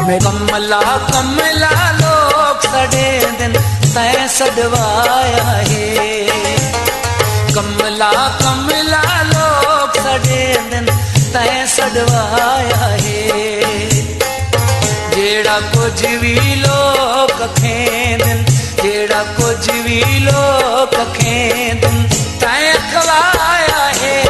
कमला कमला लोग सड़े दिन तैं सड़वाया है। कमला कमला लोग सड़े दिन तैं सड़वाया है। जेड़ा कुछ भी लोग कखें दिन, जेड़ा कुछ भी लोग कखें दिन तैं खवाया है।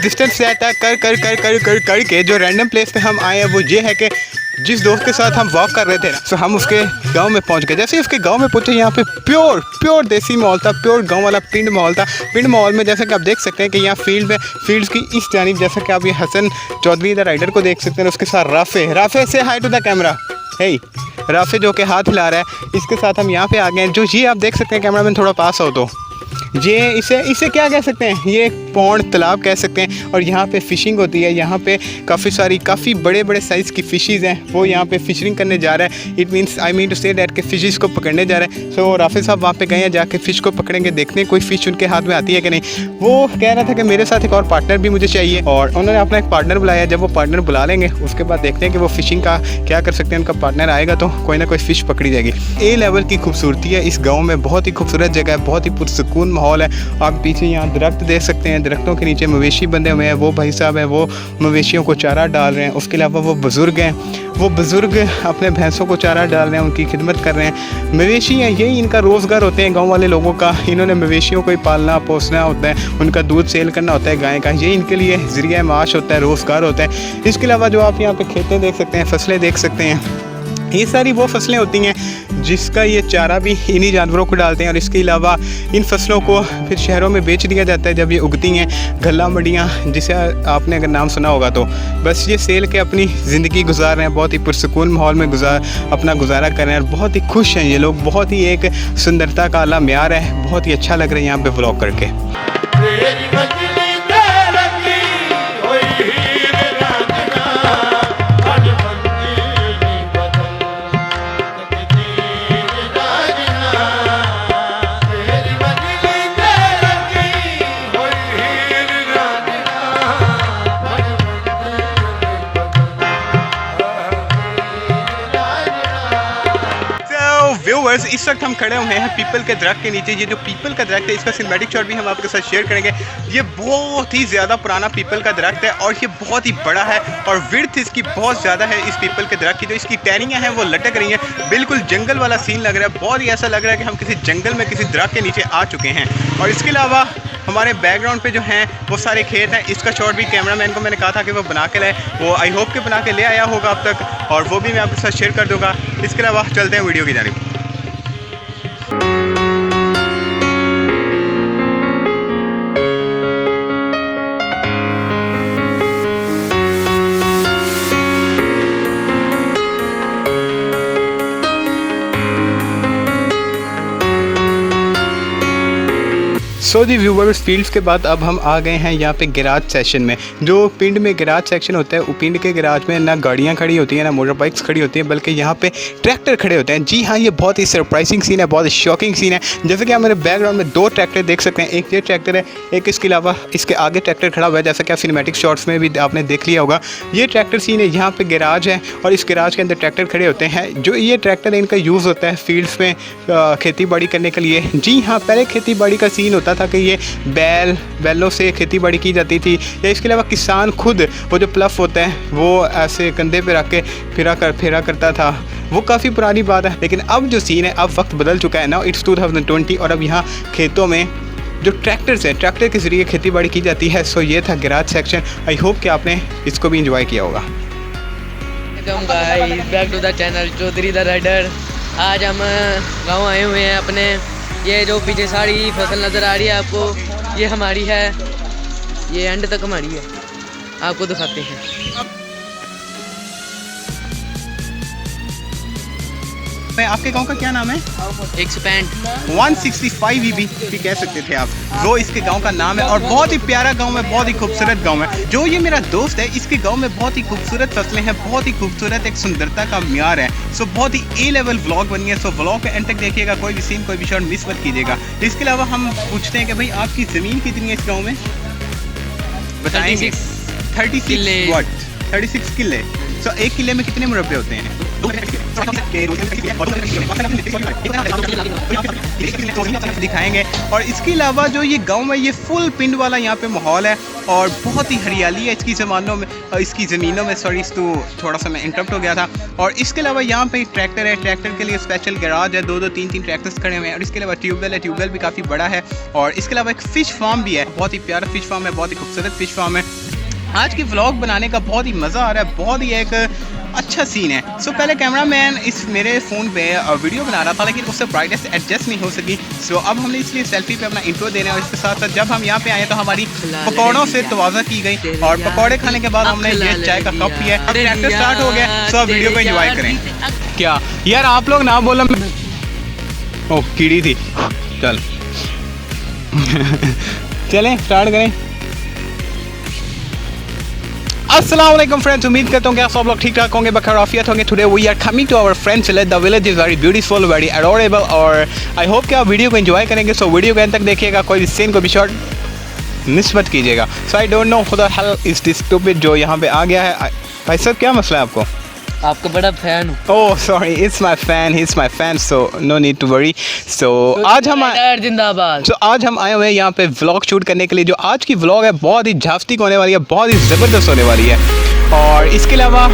डिस्टेंस से आता कर के जो रैंडम प्लेस पे हम आए हैं वो ये है कि जिस दोस्त के साथ हम वॉक कर रहे थे ना, तो हम उसके गांव में पहुंच गए। जैसे ही उसके गांव में पहुंचे, यहाँ पे प्योर देसी माहौल था, प्योर गांव वाला पिंड माहौल था। पिंड माहौल में जैसे कि आप देख सकते हैं कि यहाँ फील्ड्स की इस जानिब, जैसा कि आप ये हसन चौधरी द राइडर को देख सकते हैं, उसके साथ Rafe say hi to the camera, hey Rafe जो कि हाथ हिला रहा है, इसके साथ हम यहाँ पे आ गए हैं। जो ये आप देख सकते हैं, कैमरा मैन थोड़ा पास हो तो ये इसे क्या कह सकते हैं, ये एक पौंड तालाब कह सकते हैं। और यहाँ पे फ़िशिंग होती है। यहाँ पे काफ़ी बड़े साइज़ की फ़िशेज़ हैं, वो यहाँ पे फ़िशरिंग करने जा रहा है। It means I mean to say that के फ़िशेज़ को पकड़ने जा रहे हैं। सो राफिल साहब वहाँ पे गए हैं, जाके फ़िश को पकड़ेंगे, देखते हैं कोई फ़िश उनके हाथ में आती है कि नहीं। वो कह रहा था कि मेरे साथ एक और पार्टनर भी मुझे चाहिए, और उन्होंने अपना एक पार्टनर बुलाया। जब वो पार्टनर बुला लेंगे उसके बाद देखते हैं कि वो फ़िशिंग का क्या कर सकते हैं। उनका पार्टनर आएगा तो कोई ना कोई फ़िश पकड़ी जाएगी। ए लेवल की खूबसूरती है इस गाँव में, बहुत ही खूबसूरत जगह है, बहुत ही पुरसकून माहौल है। आप पीछे यहाँ दरख्त देख सकते हैं, दरख्तों के नीचे मवेशी बंधे हुए हैं। वो भाई साहब हैं, वो मवेशियों को चारा डाल रहे हैं। उसके अलावा वो बुज़ुर्ग हैं, वो बुज़ुर्ग अपने भैंसों को चारा डाल रहे हैं, उनकी खिदमत कर रहे हैं। मवेशी हैं, यही इनका रोज़गार होते हैं गांव वाले लोगों का। इन्होंने मवेशियों को ही पालना पोसना होता है, उनका दूध सेल करना होता है गाय का, ये इनके लिए ज़रिया माश होता है, रोज़गार होता है। इसके अलावा जो आप यहाँ पे खेतें देख सकते हैं, फसलें देख सकते हैं, ये सारी वो फसलें होती हैं जिसका ये चारा भी इन्हीं जानवरों को डालते हैं। और इसके अलावा इन फसलों को फिर शहरों में बेच दिया जाता है जब ये उगती हैं। गल्ला मंडियाँ, जिसे आपने अगर नाम सुना होगा, तो बस ये सेल के अपनी ज़िंदगी गुजार रहे हैं, बहुत ही पुरसकून माहौल में अपना गुजारा कर रहे हैं। और बहुत ही खुश हैं ये लोग, बहुत ही एक सुंदरता का आला म्यार है, बहुत ही अच्छा लग रहा है यहाँ पर व्लॉग करके। व्यूअर्स, इस वक्त हम खड़े हुए हैं पीपल के दरख्त के नीचे। ये जो पीपल का दरख्त है, इसका सिनेमैटिक शॉट भी हम आपके साथ शेयर करेंगे। ये बहुत ही ज़्यादा पुराना पीपल का दरख्त है और ये बहुत ही बड़ा है और विड्थ इसकी बहुत ज़्यादा है इस पीपल के दरख्त की। जो इसकी टहनियाँ हैं वो लटक रही हैं, बिल्कुल जंगल वाला सीन लग रहा है। बहुत ही ऐसा लग रहा है कि हम किसी जंगल में किसी दरख्त के नीचे आ चुके हैं। और इसके अलावा हमारे बैकग्राउंड पे जो हैं वो सारे खेत हैं। इसका शॉट भी कैमरामैन को मैंने कहा था कि वो बना के लाए, वो आई होप के बना के ले आया होगा अब तक, और वो भी मैं आपके साथ शेयर कर दूँगा। इसके अलावा चलते हैं वीडियो की जानिब। सो जी व्यूवर्स, फील्ड्स के बाद अब हम आ गए हैं यहाँ पे गैराज सेक्शन में। जो पिंड में गैराज सेक्शन होता है, वो पिंड के गैराज में ना गाड़ियाँ खड़ी होती हैं, ना मोटर बाइक्स खड़ी होती हैं, बल्कि यहाँ पे ट्रैक्टर खड़े होते हैं। जी हाँ, ये बहुत ही सरप्राइजिंग सीन है, बहुत ही शॉकिंग सीन है। जैसे कि आप मेरे बैकग्राउंड में दो ट्रैक्टर देख सकते हैं, एक ये ट्रैक्टर है, एक इसके अलावा इसके आगे ट्रैक्टर खड़ा हुआ है, जैसा कि आप सिनेमैटिक शॉट्स में भी आपने देख लिया होगा। ये ट्रैक्टर सीन है, यहाँ पे गैराज है और इस गैराज के अंदर ट्रैक्टर खड़े होते हैं। जो ये ट्रैक्टर है, इनका यूज़ होता है फील्ड्स में खेती बाड़ी करने के लिए। जी हाँ, पहले खेती बाड़ी का सीन होता था कि ये बैलों से खेती बाड़ी की जाती थी, या इसके अलावा किसान खुद वो जो प्लफ होता है वो ऐसे कंधे पे रख के फेरा करता था। वो काफ़ी पुरानी बात है, लेकिन अब जो सीन है, अब वक्त बदल चुका है ना, इट्स 2020 और अब यहाँ खेतों में जो ट्रैक्टर्स हैं, ट्रैक्टर के ज़रिए खेती बाड़ी की जाती है। सो ये था गैराज सेक्शन। आई होप कि आपने इसको भी इंजॉय किया होगा। Back to the channel Chaudhary the rider. आज हम गांव आए हुए हैं अपने। ये जो पीछे सारी फसल नज़र आ रही है आपको, ये हमारी है, ये एंड तक हमारी है, आपको दिखाते हैं। आपके गांव का क्या नाम है? एक्सपैंड 165 EB भी कह सकते थे आप, वो इसके गांव का नाम है। और बहुत ही प्यारा गांव है, बहुत ही खूबसूरत गांव है। जो ये मेरा दोस्त है, इसके गांव में बहुत ही खूबसूरत फसलें हैं, बहुत ही खूबसूरत एक सुंदरता का म्यार है। सो बहुत ही A लेवल व्लॉग बनी है। सो व्लॉग का एंड तक देखिएगा, कोई भी सीन कोई भी शॉट मिस मत कीजिएगा। इसके अलावा हम पूछते हैं कि भाई आपकी ज़मीन कितनी है इस गाँव में, बताएंगे? 36 किले। सो एक किले में कितने मुरब्बे होते हैं? दिखाएंगे। और इसके अलावा जो ये गांव है, ये फुल पिंड वाला यहाँ पे माहौल है और बहुत ही हरियाली है इसकी ज़मीनों में। सॉरी, तो थोड़ा सा मैं इंटरप्ट हो गया था। और इसके अलावा यहाँ पे ट्रैक्टर है, ट्रैक्टर के लिए स्पेशल गैराज है, 2-2 3-3 ट्रैक्टर्स खड़े हुए हैं। और इसके अलावा ट्यूबवेल है, ट्यूबवेल भी काफ़ी बड़ा है। और इसके अलावा एक फ़िश फार्म भी है, बहुत ही प्यारा फ़िश फार्म है, बहुत ही खूबसूरत फ़िश फार्म है। आज की व्लॉग बनाने का बहुत ही मज़ा आ रहा है, बहुत ही एक अच्छा सीन है। सो पहले कैमरामैन इस मेरे फ़ोन पे वीडियो बना रहा था, लेकिन उससे ब्राइटनेस एडजस्ट नहीं हो सकी। सो अब हमने इसलिए सेल्फी पे अपना इंट्रो दे रहे हैं। और इसके साथ साथ जब हम यहाँ पे आए तो हमारी पकौड़ों से तवाज़ा की गई और पकौड़े खाने के बाद हमने ये चाय का कप पिया। अब ट्रैक्टर स्टार्ट हो गया। सो अब वीडियो को एंजॉय करें। क्या यार आप लोग ना बोला, ओह कीड़ी थी। चलें स्टार्ट करें। अस्सलाम वालेकुम फ्रेंड्स, उम्मीद करता हूँ कि आप सब लोग ठीक ठाक होंगे, बखैर आफियत होंगे। Today we are coming to our friends village. The village is very beautiful, very adorable और आई होप कि आप वीडियो को एंजॉय करेंगे। सो वीडियो के अंत तक देखिएगा, कोई भी सीन को भी शॉर्ट मिस मत कीजिएगा। So I don't know who the hell is this stupid जो यहाँ पे आ गया है। भाई साहब क्या मसला है आपको? आपका बड़ा फैन हूँ। Oh sorry, it's my fan, he is my fan, so no need to worry. So आज हम जिंदाबाद। आज हम आए हुए हैं यहाँ पे व्लॉग शूट करने के लिए। जो आज की व्लॉग है बहुत ही झास्टिक होने वाली है, बहुत ही ज़बरदस्त होने वाली है। और इसके अलावा